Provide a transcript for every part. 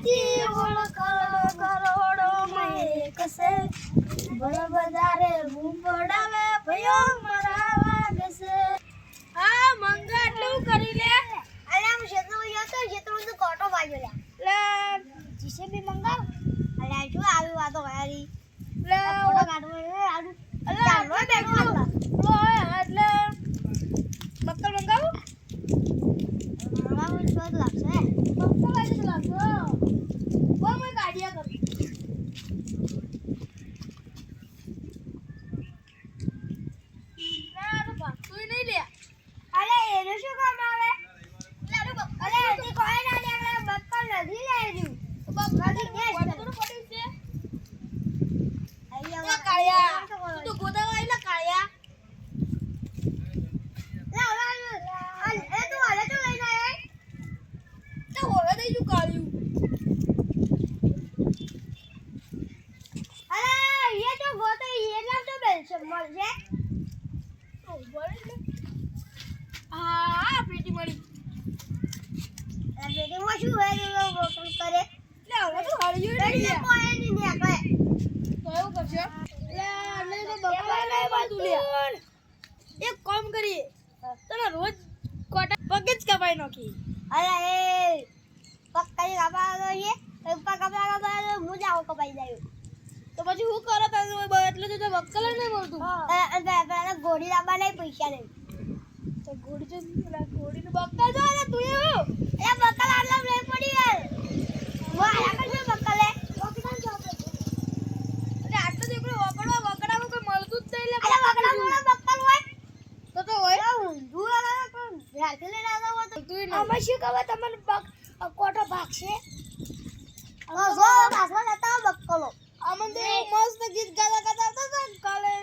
સાચી ઓળખ કરોડો માં એક છે બળ બજારે બૂમ પડાવે ભયો મરાવા ગસે આ મંગા એટલું કરી લે અલે હું ક્ષેત્રમાં ગયો તો ક્ષેત્રમાં તો કોટો વાગ્યો લે જીસીબી મંગાવ અલે શું આવી વાતો કરી લે ઓડો કાઢવો આડું અલે ચાલો બેઠો એટલે બક્કલ મંગાવું મંગાવું તો લાગશે બક્કલ આવી તો લાગશે કોઈ મને ગાડીયા કરી ના તો ભાગતું નહીં લે અલે એનું શું કામ આવે અલે એની કોઈ ના લે બક્કલ નથી લેજો બક્કલ નથી કે પડ્યું છે અહીંયા કાળિયા તું ગોદાવા આઈલા કાળિયા એક કામ કરીએ તને રોજ કોટા પગે જ કપાઈ નાખી અરે એ પક્કાઈ કપાવા છે પપ્પા કપાવા મુજાઓ કપાઈ જાય તો પછી હું કરો તને એટલે તો બક્કલ નહીં બોલતું અને પેલા ગોળી લાવવા નહીં પૈસા નહીં તો ગોળી જો ગોળીનું બક્કલ જો ને તું એવું એ બક્કલ આટલા નહીં પડી યાર વાહ આગળ છે બક્કલે વકડા જો અરે આટલો દીકરો વકડામાં કોઈ મળતું જ નહીં લે અરે વકડામાં બક્કલ હોય તો હોય ઊંધું લાગે પણ ધ્યાનથી લઈ લાવવા હોય તો તું અમે શું કહે તમને કોટો ભાગશે જો પાછળ જતા બક્કલો અમને મસ્ત ગીત ગાતા હતા કાલે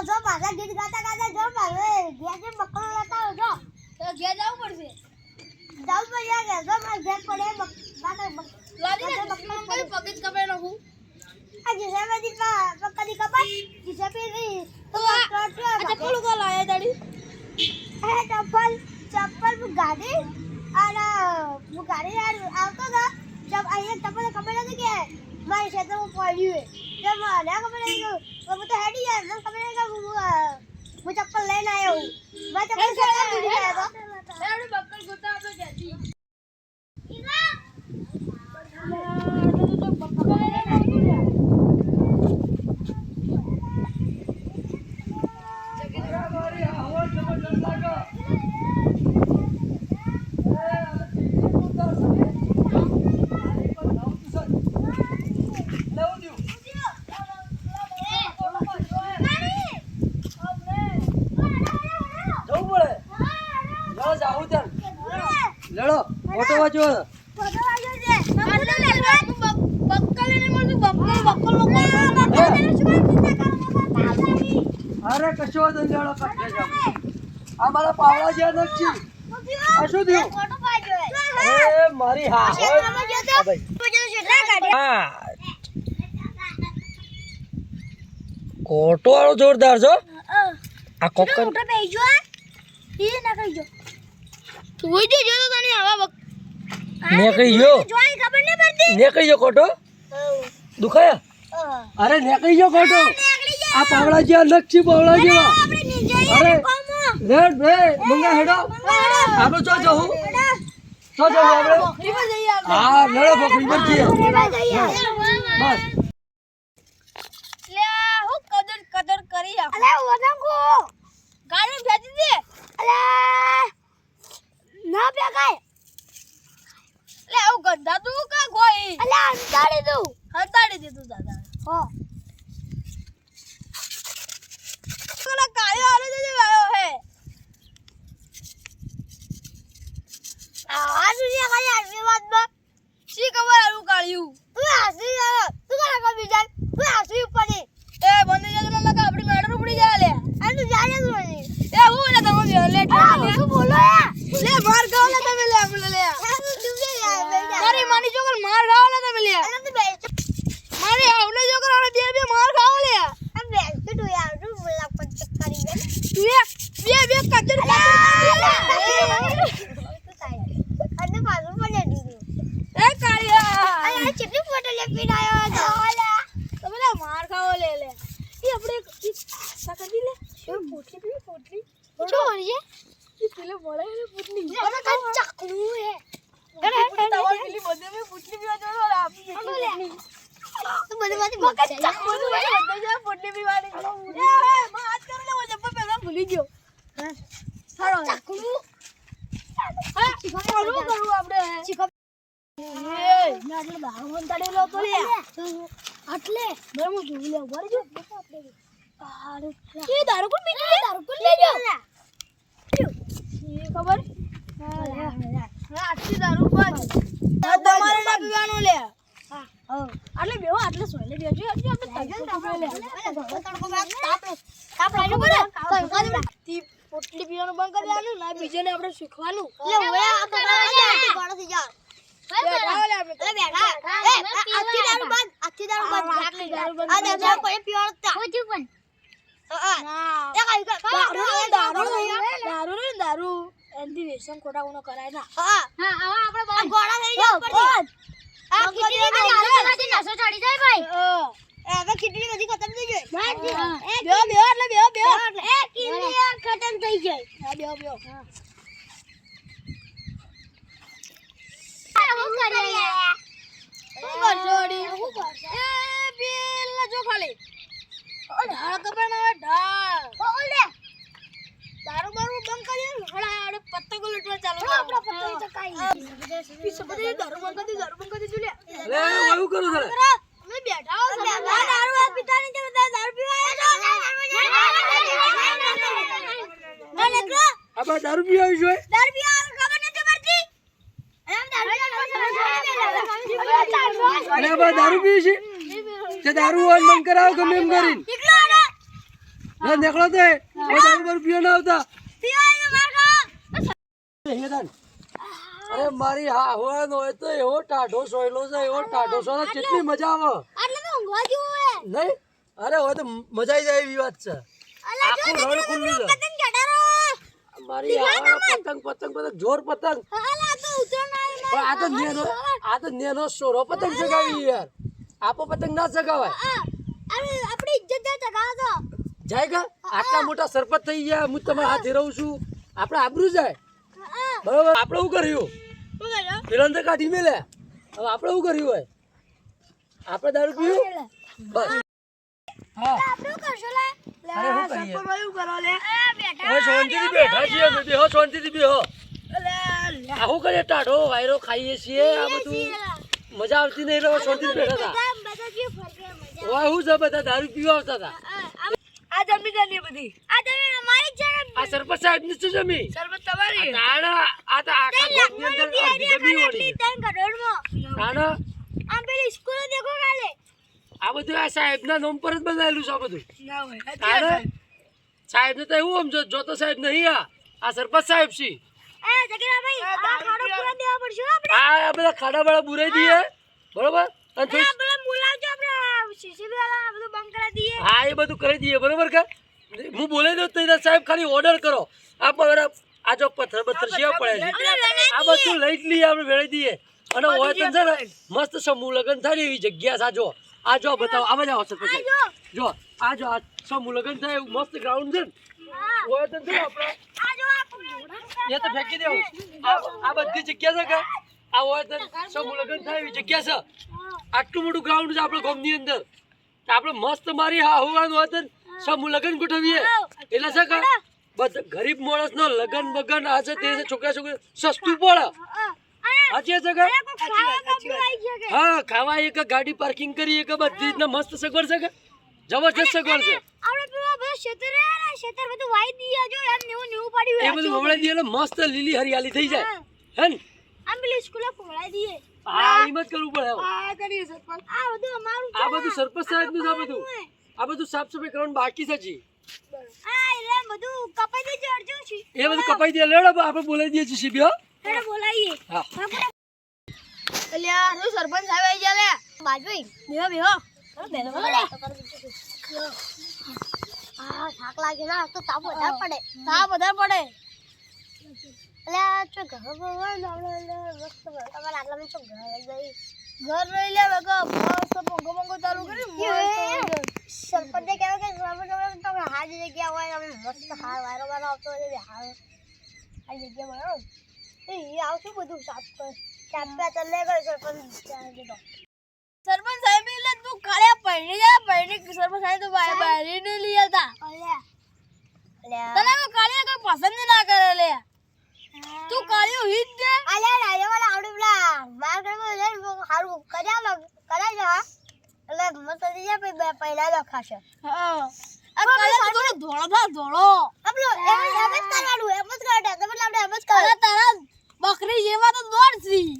જો પાછા ગીત ગાતા જો મારે ઘેર જે બક્કલો લેતા જો તો ઘેર જવું પડશે જો મારે ઘેર પડે લાદી બક્કલો કઈ પગે જ કપાઈ નાખું આ જીસાબેદી પક્કડી કપાઈ જીસાબેદી તો ચપ્પલ કો લાયા દાડી એ ચપ્પલ ગાડી અને હું ગાડી આવતો હતો જબ અહીંયા ચપ્પલ ખબર નથી કે મારી ક્ષેત્રમાં પડ્યું છે મને ખબર નહીં હું તો હેડી જાય મને ખબર નહીં કે હું ચપ્પલ લઈને આવ્યો હું મારા ચપ્પલ ક્ષેત્રમાં ભૂલી ગયો હતો આપણે બક્કલ ગોતા આપણે જતી લડો ઓટો વાજો છે બક્કલ ને મળતું બક્કલ અરે કશો વાંધો નહીં, લડો કટકે જાવ આ મારા પાવડા છે નક્ષી આ શું થયું એ મારી હા હા કોટો વાળો જોરદાર છો આ કોકર તું જો જો તને આવા નેકળી ગયો જોઈ ખબર નહીં પડતી નેકળી ગયો કોટો દુખાયા અરે નેકળી ગયો કોટો આ પાવડા જેવા નક્ષી પાવડા જેવા અરે રેડ બે મંગા હેડો આપણે ચો જવું ચો જવું આપણે પોખરીમાં જઈએ હા લડો પોખરી પર જઈએ બસ લે હું કદર કરી અલે વરંગો ગાડી ભેજી દે અલે ના બેગાય લે ઓ ગંદા તું કા ગોઈ અલે હંતાડી દે દાદા હો કોલા કાયો આલે જે આયો હે આ સુનિયા કાય આશીર્વાદમાં શી ખબર આલું કાળ્યું તું આશીર્વાદ તું કાલા કો બીજા તું આશી ઉપર એ બંને જણ લગા આપડી મેડર ઉપડી જાય લે આ તું જાણે જ નહીં એ હું લે તમે લે શું બોલો લે માર ગાવ લે તમે લે આપણે લે તારી માની જોકર માર ગાવ લે તમે લે મારી આવલે જોકર આને બે માર ગાવ લે આ બે તું યાર તું બોલા પંચ કરી દે તું બે કદર અને પાછું પડે દીધું એ કાળિયા શું વળી છે પેલે બોલે ને પૂતલી અરે કઈ ચકલું હે અરે તવા પેલી બધે મે પૂતલી પીવા જોડો આપી તું બધે મારી મગજ ચકલું હે બધે જા પૂતલી પીવાની એ માં હાથ કરો ને જબ્બર પેલા ભૂલી ગયો હા સારો ચકલું હા કરું આપણે એ મે આટલે દારૂ બંધાડેલો તો લે આટલે બરાબર હું જોઈ લેવ બરાબર જો આપણે એ દારૂ કોણ પીને દારૂ કોણ લેજો એ ખબર હા આટલી દારૂ બંધ તમારે ના પીવાનો લે હા આટલે બેહો આટલે સોયલે બેજો આટલે આપણે તડકો લે તડકો તાપ લાગ્યો પડે તી પોટલી પીવાનું બંધ કરી દેવાનું ના બીજાને આપણે શીખવાનું લે ઓયા આ ગણો થઈ જા ખતમ થઈ જાય દારૂ પીવા જોઈએ અને આ દારૂ પીવી છે તે દારૂ હોય બંધ કરાવો ગમે એમ કરીને ના નીકળો તે દારૂ પીવા ના આવતા અરે મારી હા હોય નો હોય તો એવો ટાઢો સોયલો છે એવો ટાઢો સોયલો કેટલી મજા આવે નહીં અરે હોય તો મજા આવી જાય એવી વાત છે આખું રણ ખુલ્લું છે મારી પતંગ પતંગ પતંગ જોર પતંગ પણ આ તો નેનો સોરો પતંગ ચગાવી યાર આપો પતંગ ના ચગાવાય આપણી ઇજ્જત જાય કા આટલા મોટા સરપંચ થઈ ગયા હું તમારા હાથે રહું છું આપણે આબરૂ જાય બરોબર આપણે શું કર્યું પેલો તો કાઢી મેલે હવે આપણે શું કર્યું હોય આપણે દારૂ પીવું બસ હા અરે શું કરીએ હવે શાંતિથી બેઠા છીએ અમે બેહો શાંતિથી બેહો આ શું કરીએ ટાઢો વાયરો ખાઈએ છીએ આ બધું મજા આવતી નહીં એટલે શાંતિથી બેઠા હતા ઓય શું છે બધા દારૂ પીવા આવતા હતા આ જમીન છે બધી આ જમીન અમારી છે આ સરપંચ સાહેબ ની શું જમીન સરપંચ તમારી તાણા આ તો આખા ગામની અંદર જમીન હોડી 3 કરોડમાં તાણા આ પેલી સ્કૂલ દેખો કાલે આ બધું આ સાહેબના નામ પર જ બનાવેલું છે આ બધું ના હોય તાણા સાહેબ ને તો એવું સમજો જોતો સાહેબ નહીં આ સરપંચ સાહેબ છે એ જગીરા ભાઈ આ ખાડો પૂરા દેવા પડશે આપણે આ બધા ખાડા વાળા બુરાઈ દઈએ બરોબર અને થોડી આપણે બોલાવજો આપણે સીસીબી વાળા બધું બંધ કરા દઈએ હા એ બધું કરી દઈએ બરોબર કે હું બોલાવી દઉં તો સાહેબ ખાલી ઓર્ડર કરો આ બરાબર આ જો પથ્થર સેવા પડે છે આ બધું લઈ જ લઈએ આપણે વેળી દઈએ અને હોય તો છે ને મસ્ત સમૂહ લગ્ન થાય ને એવી જગ્યા સાજો આ જો બતાવો આ બધા આવશે પછી જો આ સમૂહ લગ્ન થાય એવું મસ્ત ગ્રાઉન્ડ છે ને હોય તો છે આપણે એ તો ફેંકી દેવું આ બધી જગ્યા છે કે આ હોય તો સમૂહ લગ્ન થાય એવી જગ્યા છે આટલું મોટું ગ્રાઉન્ડ છે આપણે ગામની અંદર આપણે મસ્ત મારી હા હોવાનું હોય તો સમૂહ લગ્ન ગોઠવીએ એટલે છે કે બધા ગરીબ માણસ નો લગ્ન બગન આ છે તે છે છોકરા છોકરી સસ્તું પડે સાચી છે કે હા ખાવા એક ગાડી પાર્કિંગ કરી એક બધી રીતના મસ્ત સગવડ છે કે જબરજસ્ત સગવડ છે આપણે પેલા બધા ક્ષેત્ર બધું વાઈ દીયા જો એમ નેવું પાડ્યું એ બધું વવડાઈ દઈએ એટલે મસ્ત લીલી હરિયાળી થઈ જાય હે ને આમ પેલી સ્કૂલે ફોડાઈ દઈએ હા એમ જ કરવું પડે આ કરીએ સરપંચ આ બધું અમારું આ બધું સરપંચ સાહેબ નું આ બધું સાફ સફાઈ કરવાનું બાકી છે જી આ એટલે બધું કપાઈ દેજો અડજો છે એ બધું કપાઈ દે લેડો આપણે બોલાવી દઈએ છીએ સીબી હો એને બોલાવીએ હા અલ્યા હું સરપંચ સાહેબ આવી ગયા લે બાજુઈ બેહો આ થાક લાગે ના તો તાપ વધારે પડે અલ્યા ચો ઘર ભગવાન આપણે મસ્ત તમારા આટલા મે ચો ઘર ગઈ ઘર લઈ લે બકા મસ્ત પંખો ચાલુ કરી સરપંચે કહેવાય કે સરપંચ તમે હારી જગ્યા હોય અમે મસ્ત હાર વારો વારો આવતો હોય હાર આ જગ્યા બનાવો એ આવશું બધું સાફ કર ચાપા ચલે ગયો સરપંચ તો સરપંચ સાહેબ એટલે તું કાલે પૈણી જા પૈણી સરપંચ સાહેબ તો બારી ને લઈ હતા તને તો કાલે કોઈ પસંદ ના કરે લે તું કાળિયો હિત દે અલ્યા રાજા વાળા આવડે પેલા માર ઘરમાં લઈને હારું કરાય જા એટલે મત દીયા પે પહેલા લખાશે હા આ કાલે થોડો ધોળો આપલો એમ જ કરવાનું એમ જ કરતા તમે લાવડે એમ જ કરો અરે તારા બકરી જેવા તો દોડસી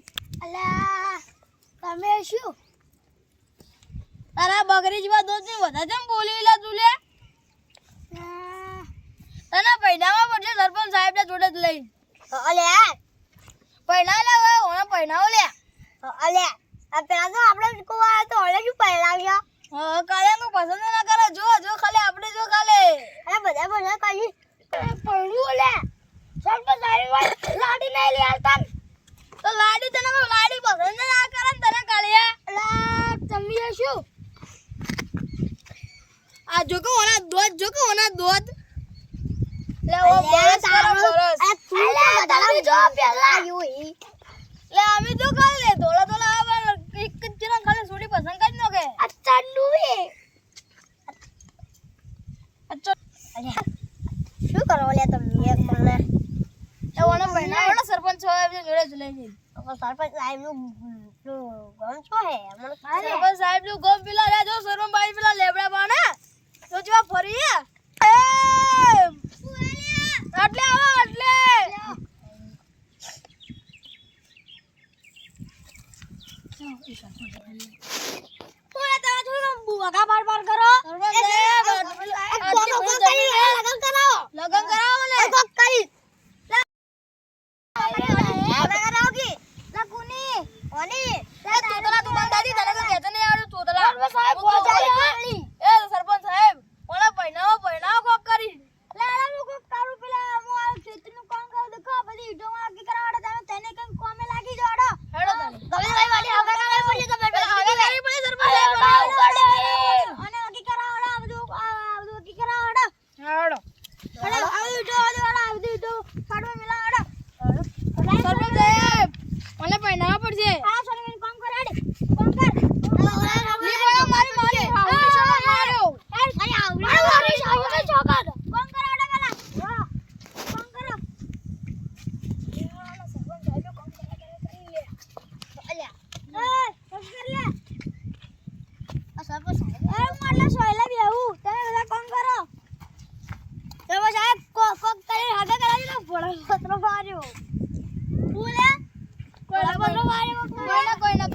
અલ્યા તમે શું તારા બકરી જેવા દોડસી બધા કેમ બોલી લા તું લે તને પૈડામાં પડશે સરપંચ સાહેબ ને જોડે જ લઈ અલ્યા પૈડા લે ઓને પૈડાઓ લે અલ્યા આ પેલા તો આપણે કો આ તો ઓલે શું પૈડાવ્યો હા કાલે નું પસંદ ના કરે જો ખાલી આપણે જો ખાલે અરે બધા કાલી પૈડું લે સરપંચ સાહેબ લાડી નહીં લે આલતા તો લાડી તને લાડી પસંદ ના કરે તને કાલિયા અલા તમે શું આ જો કો ઓના દોધ લે ઓ બરસ આ તું તો જો પેલા યુઈ લે અમે તો કાલે લે ધોળા એક જ જણા ખાલી છોડી પસંદ કરી નો કે અચ્છા નુએ અચ્છા અલ્યા શું કરો લે તમે એક મને એ ઓનો બહેના સરપંચ સાહેબ જોડે જ લઈ જઈ સરપંચ સાહેબ નું ગમ છો હે મને સરપંચ સાહેબ નું ગમ પેલા રે જો સરપંચ ભાઈ પેલા લેબડા બાને તો જેવા ફરી એ એટલે આવો એટલે ઓય તા જો બુગા બાર કરો લગન કરાવો ને કોક કરી લગન કરાવગી લકુની ઓની તોતલા તું બંધાદી તને તો કહેતો નહીં આવડે તોતલા સાહેબ એ સરપંચ સાહેબ ઓલા પૈણાઓ કોક કરી લાલા નું કોક કારું પેલા મો આ ખેતનું કામ કર દેખો બધી ઈટો આકી કરાવડે તમે તેને કઈ કોમે લાગી જોડો હેડો તમે ભાઈ વાલી હવે કરાવ પડે તો હવે કરી પડે સરપંચ સાહેબ અને આકી કરાવડો આ બધું આકી કરાવડો હેડો હેડો આ ઈટો વાળા આ બધું ઈટો કાઢવા મિલાવડો સરપંચ સાહેબ ઓલે પૈણાઓ પડશે આ સરપંચ કામ કર હેડ કામ કર મારી માર્યો અરે આવડી છોકર કોણ કરાવડા પેલા વાહ કોણ કરો યાર સરપંચ સાહેબ કોણ કરી લે અલ્યા એ કોણ કર લે આ સરપંચ સાહેબ અરે મારલા સોયલા બેહું તમે બધા કોણ કરો સરપંચ સાહેબ કોક કરી હાગા કરાવી લો ભોળા પત્રો માર્યો બોલે કોઈના પત્રો માર્યો કોઈના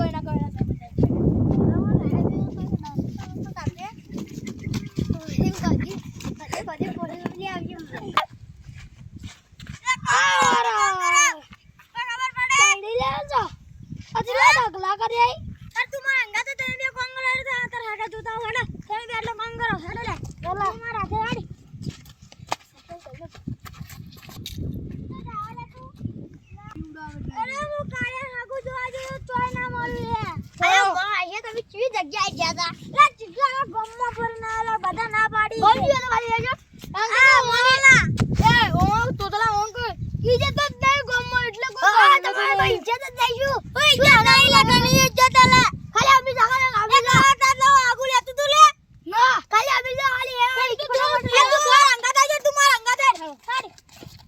જગ્યાએ ગયા તા લા ચીકલા ગમમાં ફરનાલા બધા ના પાડી બોલ દીયો તો ભાઈ લેજો આ મોલા એ ઓ તોતલા ઓંક ઈજે તો દઈ ગમમાં એટલે કો તમારે ઈજે તો દઈશું ઓય ઈજે નહીં લગની ઈજે તલા ખાલી આપી જગા આપી જા તા આગુ લે તું લે ના ખાલી આપી જા ખાલી એ તું મારા અંગા દે તું મારા અંગા દે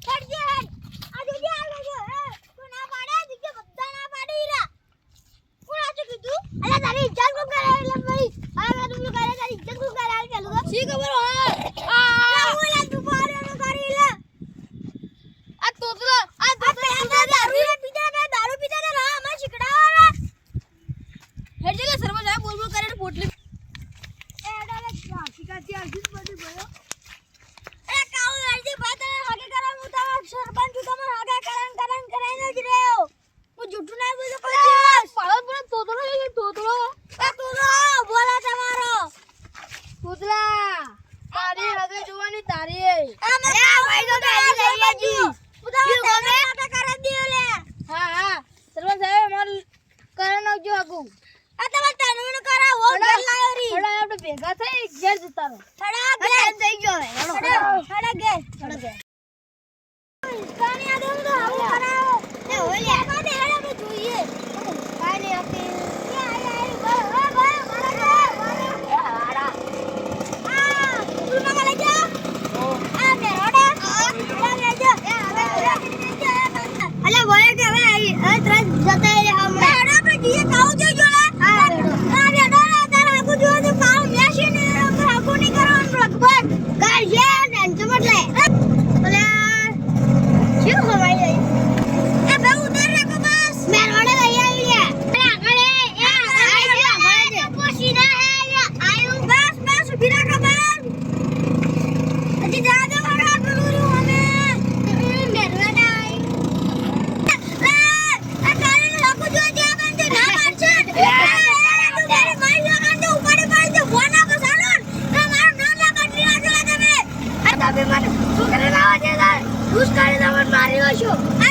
હેડ જે હેડ આ જો જે આ જો તું ના પાડે દીકે બધા ના પાડી રા કોણ આચું કીધું અલા તારી ઇજ્જત કો કરે એટલે ભાઈ આ તું કરે તારી ઇજ્જત કો કરે આ ચાલુ સી ખબર હો આ ઓલા તું પારે નો કરી લે આ તોતલા આ દારૂ પીતા ના અમાર શીકડા છો આ